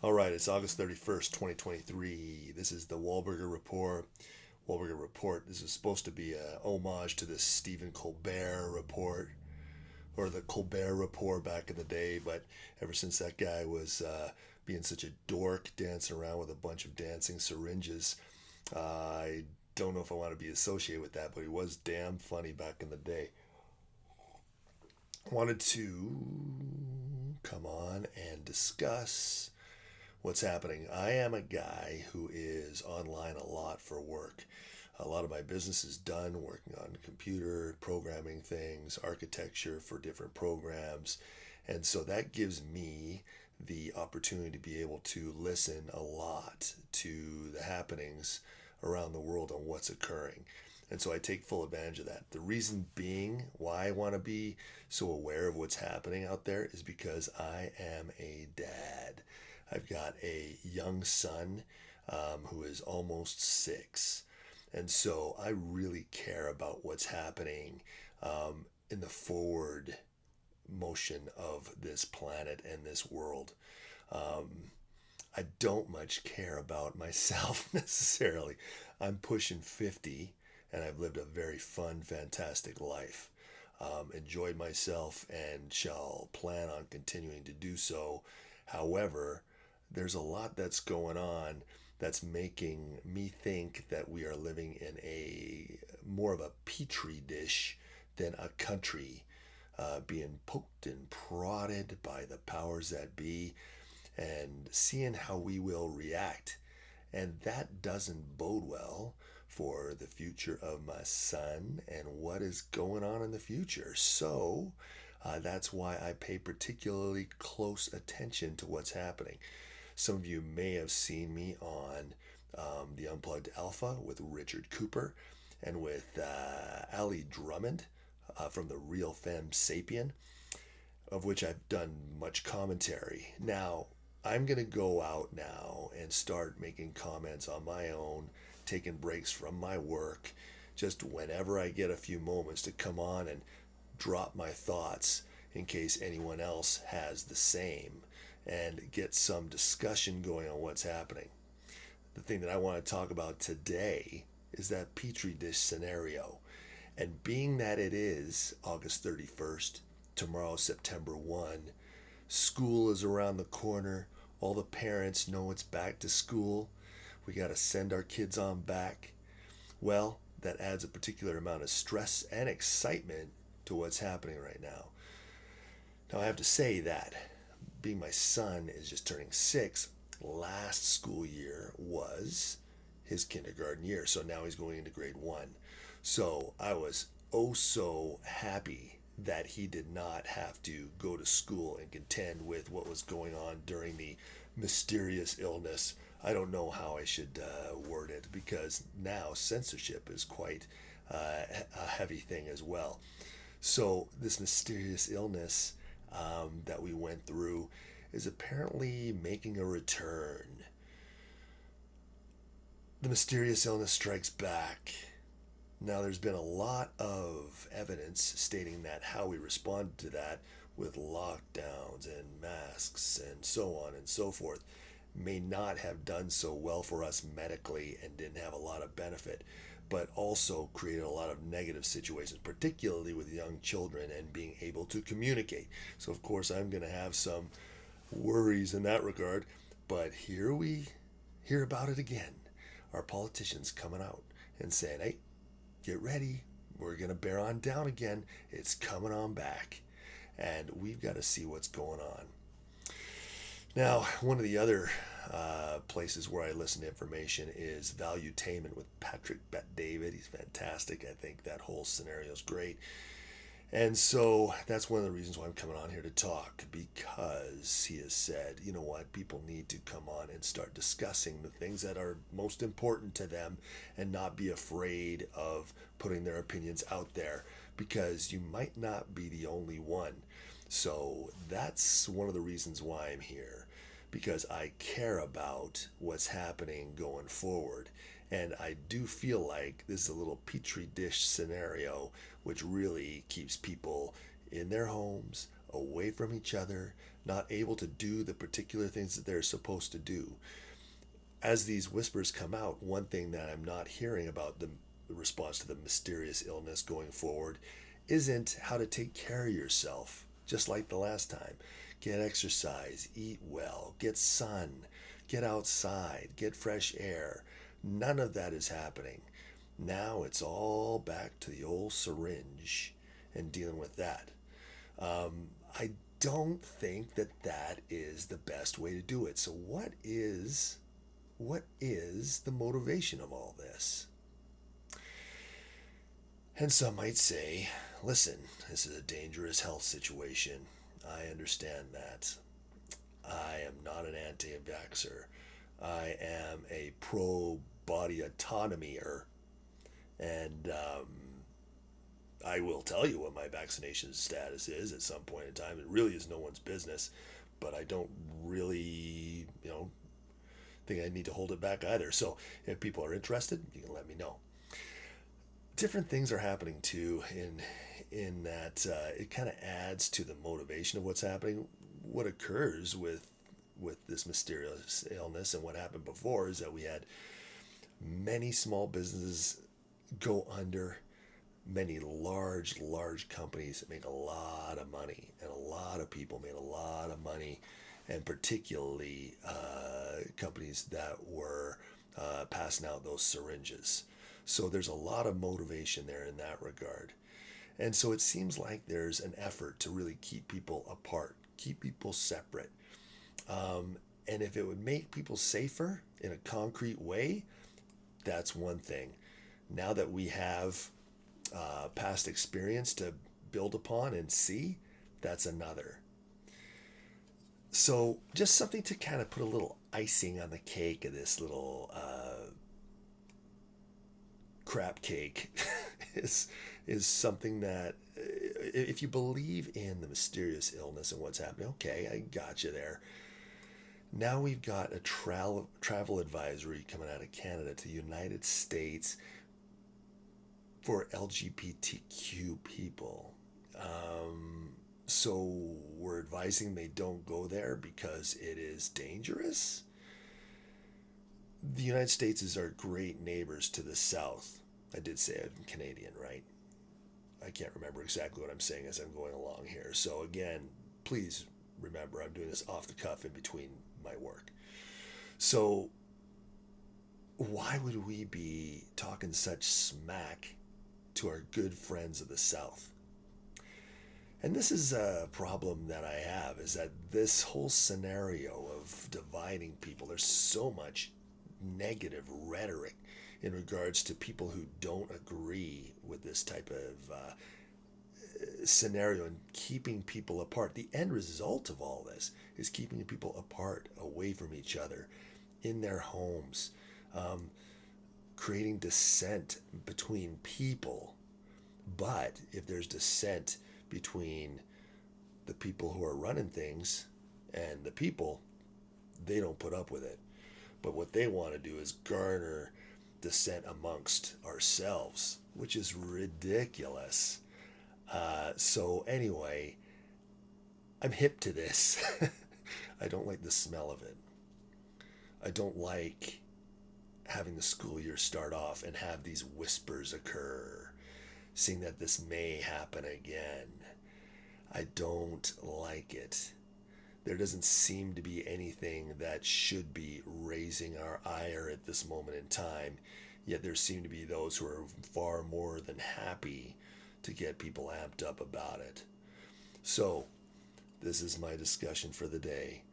All right, it's August 31st, 2023. This is the Wahlberger Report. Wahlberger Report. This is supposed to be a homage to the Stephen Colbert Report, or the Colbert Report back in the day, but ever since that guy was being such a dork, dancing around with a bunch of dancing syringes, I don't know if I want to be associated with that, but he was damn funny back in the day. Wanted to come on and discuss what's happening. I am a guy who is online a lot for work. A lot of my business is done working on computer programming things, architecture for different programs. And so that gives me the opportunity to be able to listen a lot to the happenings around the world on what's occurring. And so I take full advantage of that. The reason being why I want to be so aware of what's happening out there is because I am a dad. I've got a young son who is almost 6. And so I really care about what's happening in the forward motion of this planet and this world. Um, I don't much care about myself necessarily. I'm pushing 50 and I've lived a very fun, fantastic life. Enjoyed myself and shall plan on continuing to do so. However, there's a lot that's going on that's making me think that we are living in a more of a petri dish than a country, being poked and prodded by the powers that be and seeing how we will react. And that doesn't bode well for the future of my son and what is going on in the future. So that's why I pay particularly close attention to what's happening. Some of you may have seen me on the Unplugged Alpha with Richard Cooper and with Ali Drummond from the Real Femme Sapien, of which I've done much commentary. Now, I'm going to go out now and start making comments on my own, taking breaks from my work, just whenever I get a few moments to come on and drop my thoughts in case anyone else has the same and get some discussion going on what's happening. The thing that I want to talk about today is that petri dish scenario. And being that it is August 31st, tomorrow September 1, school is around the corner, all the parents know it's back to school, we got to send our kids on back. Well, that adds a particular amount of stress and excitement to what's happening right now. Now, I have to say that being my son is just turning 6, last school year was his kindergarten year. So now he's going into grade 1. So I was oh so happy that he did not have to go to school and contend with what was going on during the mysterious illness. I don't know how I should word it because now censorship is quite a heavy thing as well. So, this mysterious illness that we went through is apparently making a return. The mysterious illness strikes back. Now, there's been a lot of evidence stating that how we responded to that with lockdowns and masks and so on and so forth may not have done so well for us medically and didn't have a lot of benefit, but also created a lot of negative situations, particularly with young children and being able to communicate. So, of course, I'm going to have some worries in that regard, but here we hear about it again. Our politicians coming out and saying, hey, get ready. We're going to bear on down again. It's coming on back. And we've got to see what's going on. Now, one of the other places where I listen to information is Valuetainment with Patrick Bet-David. He's fantastic. I think that whole scenario is great. And so that's one of the reasons why I'm coming on here to talk, because he has said, you know what, people need to come on and start discussing the things that are most important to them and not be afraid of putting their opinions out there, because you might not be the only one. So that's one of the reasons why I'm here, because I care about what's happening going forward. And I do feel like this is a little petri dish scenario, which really keeps people in their homes, away from each other, not able to do the particular things that they're supposed to do. As these whispers come out, one thing that I'm not hearing about the response to the mysterious illness going forward isn't how to take care of yourself, just like the last time. Get exercise, eat well, get sun, get outside, get fresh air. None of that is happening. Now it's all back to the old syringe and dealing with that. I don't think that that is the best way to do it. So what is the motivation of all this? And some might say, listen, this is a dangerous health situation. I understand that. I am not an anti-vaxxer. I am a pro-body autonomy-er. And I will tell you what my vaccination status is at some point in time. It really is no one's business, but I don't really, think I need to hold it back either. So if people are interested, you can let me know. Different things are happening too in that it kind of adds to the motivation of what's happening. What occurs with this mysterious illness and what happened before is that we had many small businesses go under, many large companies make a lot of money, and a lot of people made a lot of money, and particularly companies that were passing out those syringes. So there's a lot of motivation there in that regard. And so it seems like there's an effort to really keep people apart, keep people separate. And if it would make people safer in a concrete way, that's one thing. Now that we have past experience to build upon and see, that's another. So just something to kind of put a little icing on the cake of this little crap cake is something that if you believe in the mysterious illness and what's happening, okay, I got you there. Now we've got a travel advisory coming out of Canada to the United States for LGBTQ people. So we're advising they don't go there because it is dangerous. The United States is our great neighbors to the south. I did say I'm Canadian, right? I can't remember exactly what I'm saying as I'm going along here. So again, please remember I'm doing this off the cuff in between my work. So why would we be talking such smack to our good friends of the South? And this is a problem that I have, is that this whole scenario of dividing people, there's so much negative rhetoric in regards to people who don't agree with this type of scenario and keeping people apart. The end result of all this is keeping people apart, away from each other, in their homes, creating dissent between people. But if there's dissent between the people who are running things and the people, they don't put up with it. But what they want to do is garner dissent amongst ourselves, which is ridiculous. So anyway, I'm hip to this. I don't like the smell of it. I don't like having the school year start off and have these whispers occur, seeing that this may happen again. I don't like it. There doesn't seem to be anything that should be raising our ire at this moment in time, yet there seem to be those who are far more than happy to get people amped up about it. So, this is my discussion for the day.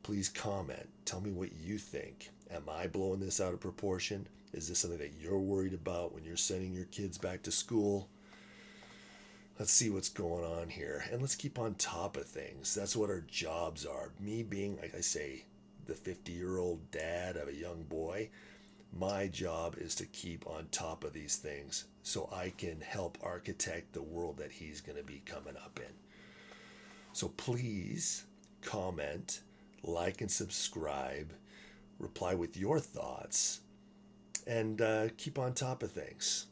Please comment. Tell me what you think. Am I blowing this out of proportion? Is this something that you're worried about when you're sending your kids back to school? Let's see what's going on here. And let's keep on top of things. That's what our jobs are. Me being, like I say, the 50-year-old dad of a young boy, my job is to keep on top of these things so I can help architect the world that he's going to be coming up in. So please comment, like, and subscribe. Reply with your thoughts. And keep on top of things.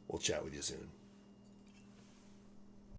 We'll chat with you soon.